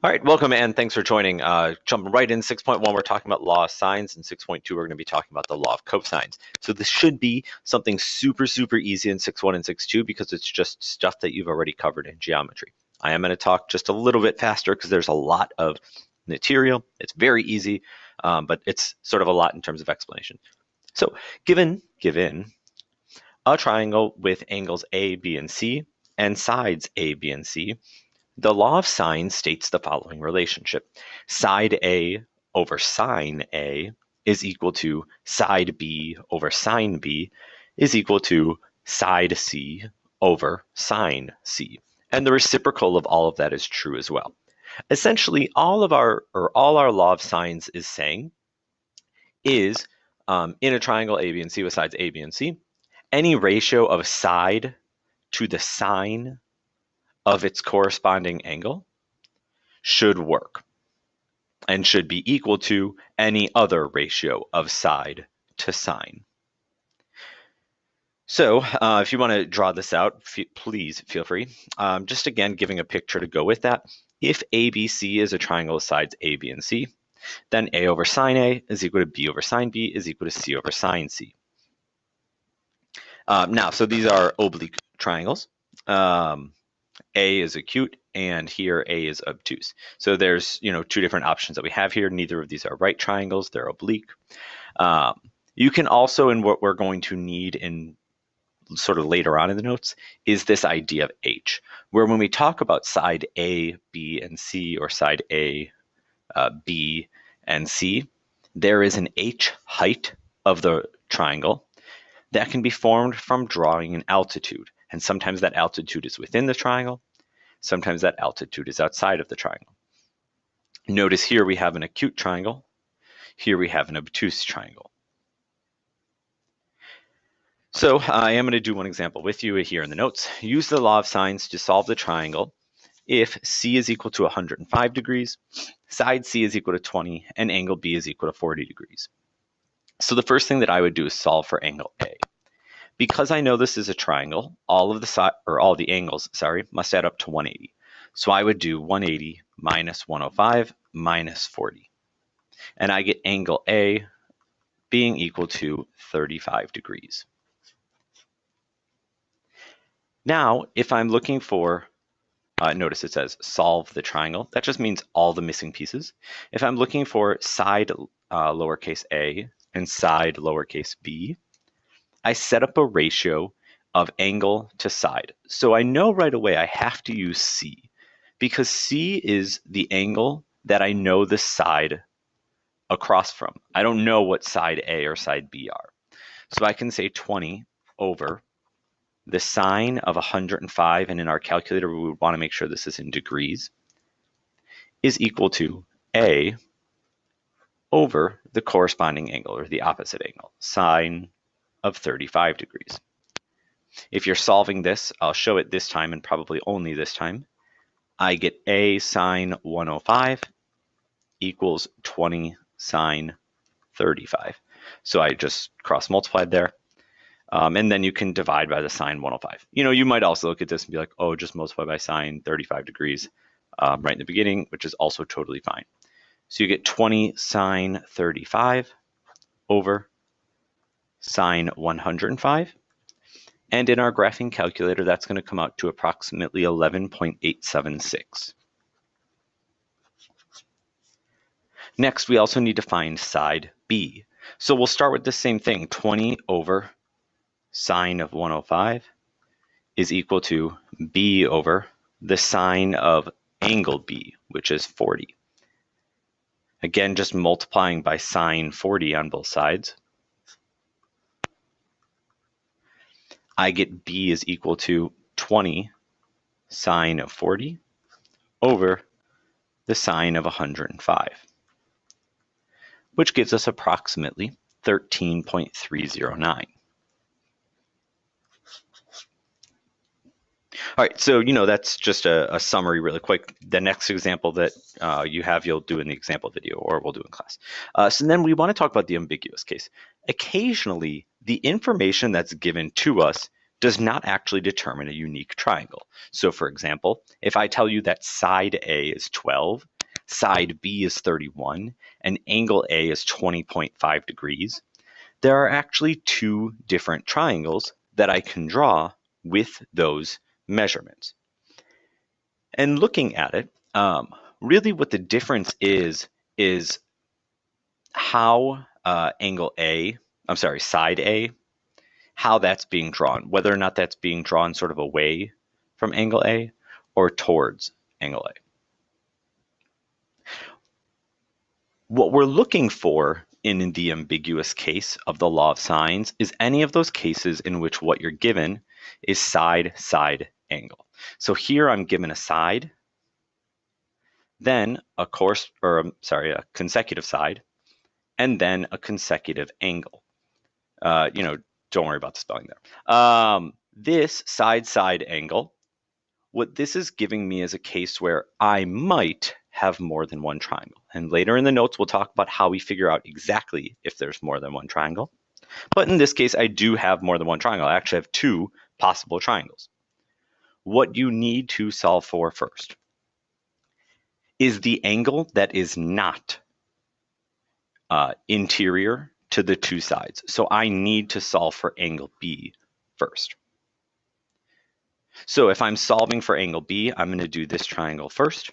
All right, welcome and thanks for joining. Jumping right in, 6.1, we're talking about law of sines, and 6.2, we're going to be talking about the law of cosines. So this should be something super easy in 6.1 and 6.2 because it's just stuff that you've already covered in geometry. I am going to talk just a little bit faster because there's a lot of material. It's very easy, but it's sort of a lot in terms of explanation. So given a triangle with angles A, B, and C, and sides A, B, and C, the law of sines states the following relationship. Side A over sine A is equal to side B over sine B is equal to side C over sine C. And the reciprocal of all of that is true as well. Essentially, all our law of sines is saying is in a triangle A, B, and C with sides A, B, and C, any ratio of side to the sine of its corresponding angle should work and should be equal to any other ratio of side to sine. So if you want to draw this out, please feel free. Just again, giving a picture to go with that. If ABC is a triangle with sides A, B, and C, then A over sine A is equal to B over sine B is equal to C over sine C. Now, so these are oblique triangles. A is acute, and here A is obtuse. So there's two different options that we have here. Neither of these are right triangles; they're oblique. You can also, and what we're going to need in sort of later on in the notes, is this idea of H, where when we talk about side A, B, and C, or side A, B, and C, there is an H height of the triangle that can be formed from drawing an altitude. And sometimes that altitude is within the triangle. Sometimes that altitude is outside of the triangle. Notice here we have an acute triangle. Here we have an obtuse triangle. So I am going to do one example with you here in the notes. Use the law of sines to solve the triangle if C is equal to 105 degrees, side C is equal to 20, and angle B is equal to 40 degrees. So the first thing that I would do is solve for angle A. Because I know this is a triangle, all the angles, must add up to 180. So I would do 180 minus 105 minus 40. And I get angle A being equal to 35 degrees. Now, if I'm looking for, notice it says solve the triangle. That just means all the missing pieces. If I'm looking for side lowercase a and side lowercase b, I set up a ratio of angle to side. So I know right away I have to use C because C is the angle that I know the side across from. I don't know what side A or side B are. So I can say 20 over the sine of 105, and in our calculator we would want to make sure this is in degrees, is equal to A over the corresponding angle, or the opposite angle, sine of 35 degrees. If you're solving this, I'll show it this time and probably only this time. I get A sine 105 equals 20 sine 35. So I just cross multiplied there. And then you can divide by the sine 105. You might also look at this and be like, oh, just multiply by sine 35 degrees right in the beginning, which is also totally fine. So you get 20 sine 35 over sine 105. And in our graphing calculator, that's going to come out to approximately 11.876. Next, we also need to find side B. So we'll start with the same thing. 20 over sine of 105 is equal to B over the sine of angle B, which is 40. Again, just multiplying by sine 40 on both sides. I get B is equal to 20 sine of 40 over the sine of 105, which gives us approximately 13.309. All right, so that's just a summary really quick. The next example that you have, you'll do in the example video, or we'll do in class. So then we want to talk about the ambiguous case. Occasionally, the information that's given to us does not actually determine a unique triangle. So for example, if I tell you that side A is 12 side B is 31, and angle A is 20.5 degrees, there are actually two different triangles that I can draw with those measurements. And looking at it, really what the difference is how side A, how that's being drawn, whether or not that's being drawn sort of away from angle A or towards angle A. What we're looking for in the ambiguous case of the law of sines is any of those cases in which what you're given is side-side angle. So here I'm given a side, then a consecutive side, and then a consecutive angle. Don't worry about the spelling there. This side-side angle, what this is giving me is a case where I might have more than one triangle. And later in the notes, we'll talk about how we figure out exactly if there's more than one triangle. But in this case, I do have more than one triangle. I actually have two possible triangles. What you need to solve for first is the angle that is not interior to the two sides. So I need to solve for angle B first. So if I'm solving for angle B, I'm going to do this triangle first.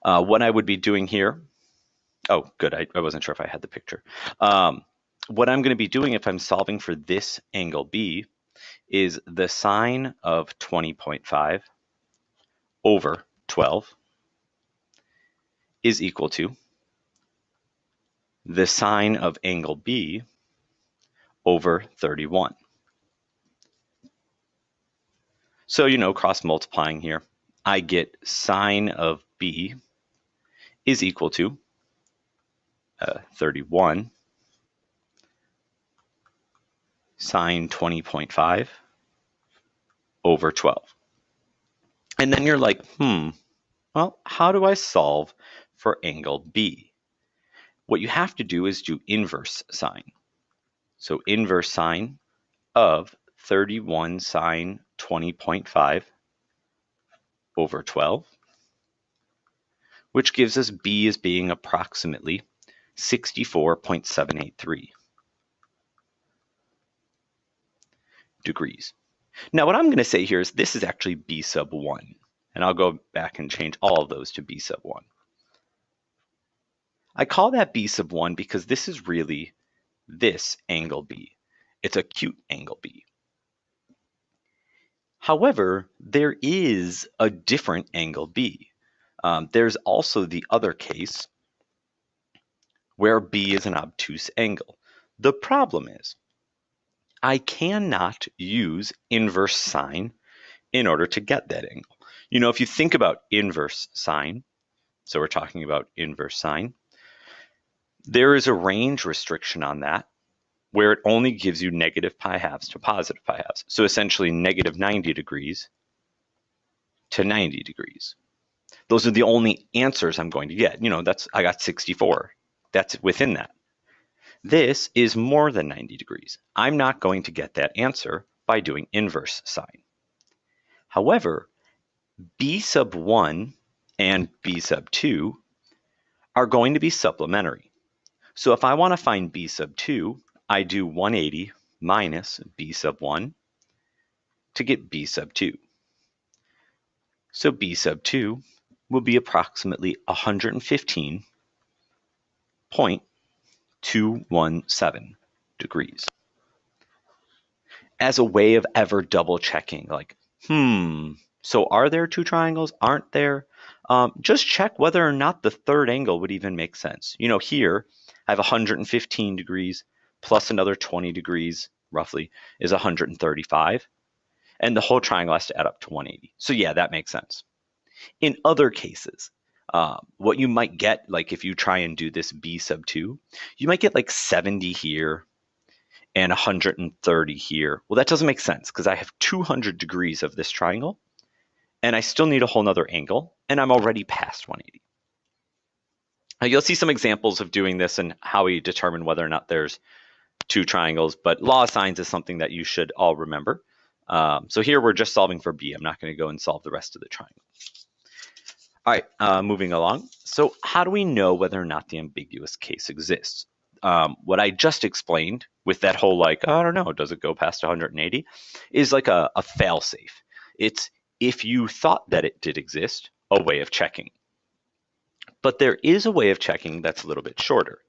What I would be doing here, oh, good, I wasn't sure if I had the picture. What I'm going to be doing if I'm solving for this angle B is the sine of 20.5 over 12 is equal to the sine of angle B over 31. So, cross multiplying here, I get sine of B is equal to 31 sine 20.5 over 12. And then you're like, well, how do I solve for angle B? What you have to do is do inverse sine. So inverse sine of 31 sine 20.5 over 12, which gives us B as being approximately 64.783 degrees. Now, what I'm going to say here is this is actually B sub 1, and I'll go back and change all of those to B sub 1. I call that B sub 1 because this is really this angle B. It's acute angle B. However, there is a different angle B. There's also the other case where B is an obtuse angle. The problem is I cannot use inverse sine in order to get that angle. If you think about inverse sine, so we're talking about inverse sine, there is a range restriction on that where it only gives you negative pi halves to positive pi halves. So essentially negative 90 degrees to 90 degrees. Those are the only answers I'm going to get. I got 64. That's within that. This is more than 90 degrees. I'm not going to get that answer by doing inverse sine. However, B sub 1 and B sub 2 are going to be supplementary. So if I want to find B sub 2, I do 180 minus B sub 1 to get B sub 2. So B sub 2 will be approximately 115.217 degrees. As a way of ever double checking, like, so are there two triangles? Aren't there? Just check whether or not the third angle would even make sense. Here I have 115 degrees plus another 20 degrees, roughly, is 135. And the whole triangle has to add up to 180. So yeah, that makes sense. In other cases, what you might get, like if you try and do this B sub 2, you might get like 70 here and 130 here. Well, that doesn't make sense because I have 200 degrees of this triangle and I still need a whole nother angle and I'm already past 180. You'll see some examples of doing this and how we determine whether or not there's two triangles, but law of sines is something that you should all remember. So here we're just solving for B. I'm not going to go and solve the rest of the triangle. All right, moving along. So how do we know whether or not the ambiguous case exists? What I just explained with that whole like, I don't know, does it go past 180, is like a fail-safe. It's if you thought that it did exist, a way of checking. But there is a way of checking that's a little bit shorter.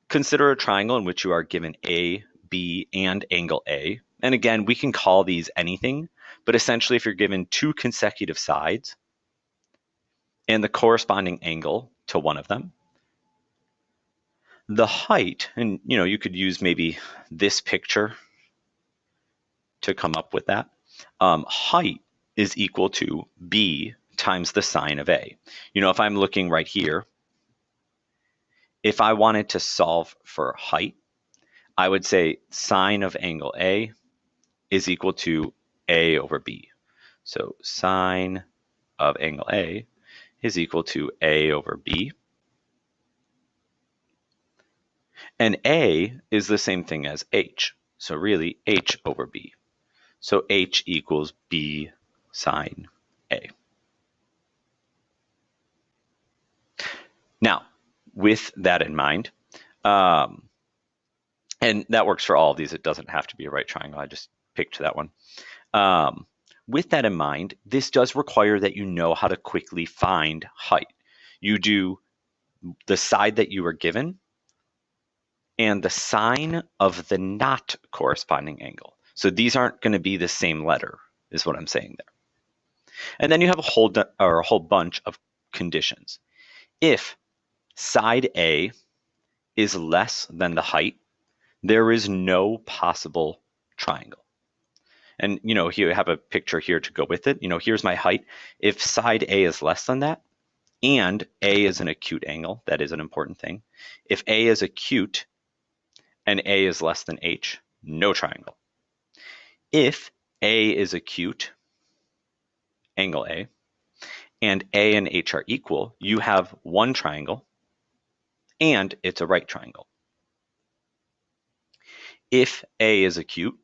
Consider a triangle in which you are given A, B, and angle A. And again, we can call these anything, but essentially if you're given two consecutive sides and the corresponding angle to one of them, the height, and you could use maybe this picture to come up with that, height is equal to B times the sine of A. If I'm looking right here, if I wanted to solve for height, I would say sine of angle A is equal to A over B. So sine of angle A is equal to A over B. And A is the same thing as H. So really H over B. So H equals B sine A. Now, with that in mind, and that works for all of these. It doesn't have to be a right triangle. I just picked that one. With that in mind, this does require that you know how to quickly find height. You do the side that you were given and the sine of the not corresponding angle. So these aren't going to be the same letter, is what I'm saying there. And then you have a whole bunch of conditions. If side A is less than the height, there is no possible triangle. And here you have a picture here to go with it. Here's my height. If side A is less than that, and A is an acute angle, that is an important thing. If A is acute and A is less than H, no triangle. If A is acute, angle A, and A and H are equal, you have one triangle, and it's a right triangle. If A is acute,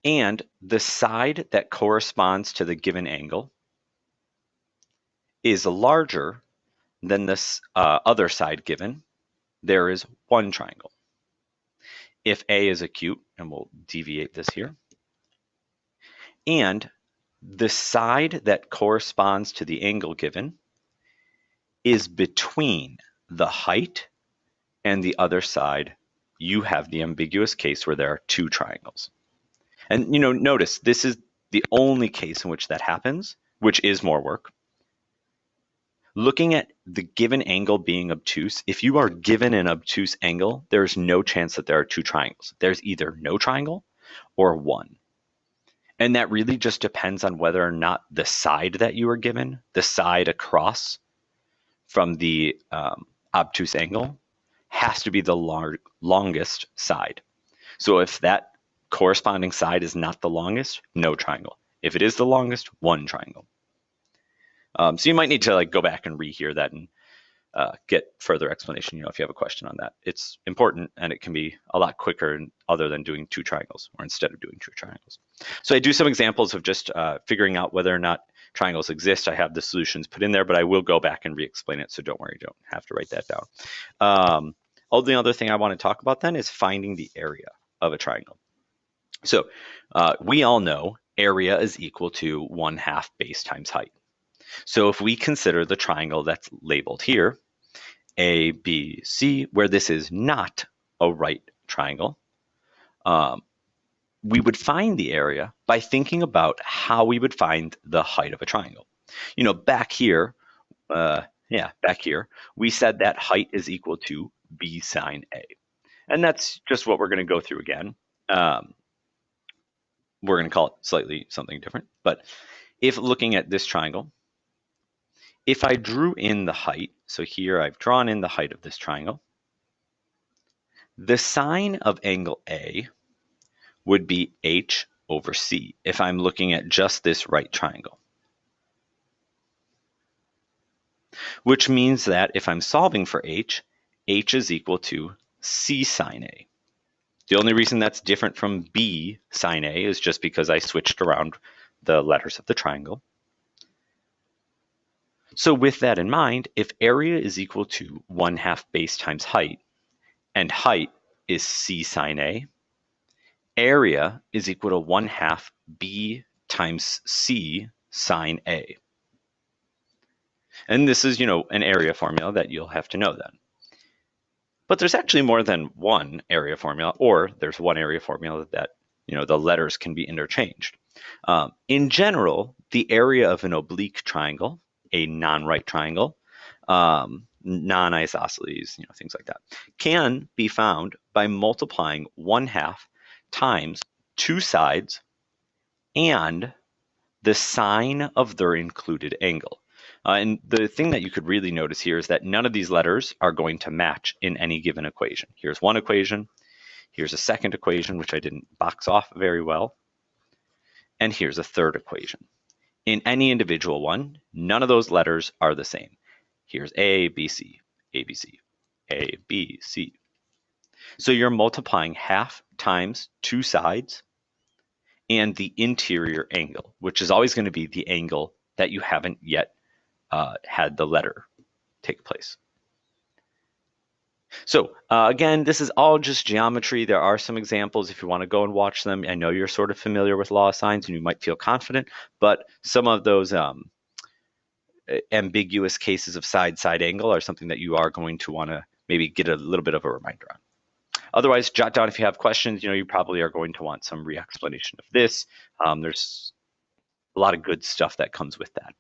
and the side that corresponds to the given angle is larger than this other side given, there is one triangle. If A is acute, and we'll deviate this here, and the side that corresponds to the angle given is between the height and the other side, you have the ambiguous case where there are two triangles. And notice this is the only case in which that happens, which is more work. Looking at the given angle being obtuse, if you are given an obtuse angle, there's no chance that there are two triangles. There's either no triangle or one. And that really just depends on whether or not the side that you were given, the side across from the obtuse angle, has to be the longest side. So if that corresponding side is not the longest, no triangle. If it is the longest, one triangle. So you might need to go back and rehear that and get further explanation, if you have a question on that. It's important, and it can be a lot quicker other than doing two triangles, or instead of doing two triangles. So I do some examples of just figuring out whether or not triangles exist. I have the solutions put in there, but I will go back and re-explain it, so don't worry, you don't have to write that down. The other thing I want to talk about then is finding the area of a triangle. So we all know area is equal to 1/2 base times height. So if we consider the triangle that's labeled here, A, B, C, where this is not a right triangle, we would find the area by thinking about how we would find the height of a triangle. Back here, we said that height is equal to B sine A. And that's just what we're going to go through again. We're going to call it slightly something different. But if looking at this triangle, if I drew in the height, so here I've drawn in the height of this triangle, the sine of angle A would be H over C if I'm looking at just this right triangle. Which means that if I'm solving for H is equal to C sine A. The only reason that's different from B sine A is just because I switched around the letters of the triangle. So with that in mind, if area is equal to 1/2 base times height, and height is c sine A, area is equal to 1/2 b times c sine A. And this is, an area formula that you'll have to know then. But there's actually more than one area formula, or there's one area formula that, the letters can be interchanged. In general, the area of an oblique triangle, a non-right triangle, non-isosceles, things like that, can be found by multiplying 1/2 times two sides and the sine of their included angle. And the thing that you could really notice here is that none of these letters are going to match in any given equation. Here's one equation, here's a second equation, which I didn't box off very well, and here's a third equation. In any individual one, none of those letters are the same. Here's A, B, C, A, B, C, A, B, C. So you're multiplying 1/2 times two sides and the interior angle, which is always going to be the angle that you haven't yet had the letter take place. So again, this is all just geometry. There are some examples if you want to go and watch them. I know you're sort of familiar with law of sines and you might feel confident, but some of those ambiguous cases of side angle are something that you are going to want to maybe get a little bit of a reminder on. Otherwise, jot down if you have questions. You probably are going to want some re-explanation of this. There's a lot of good stuff that comes with that.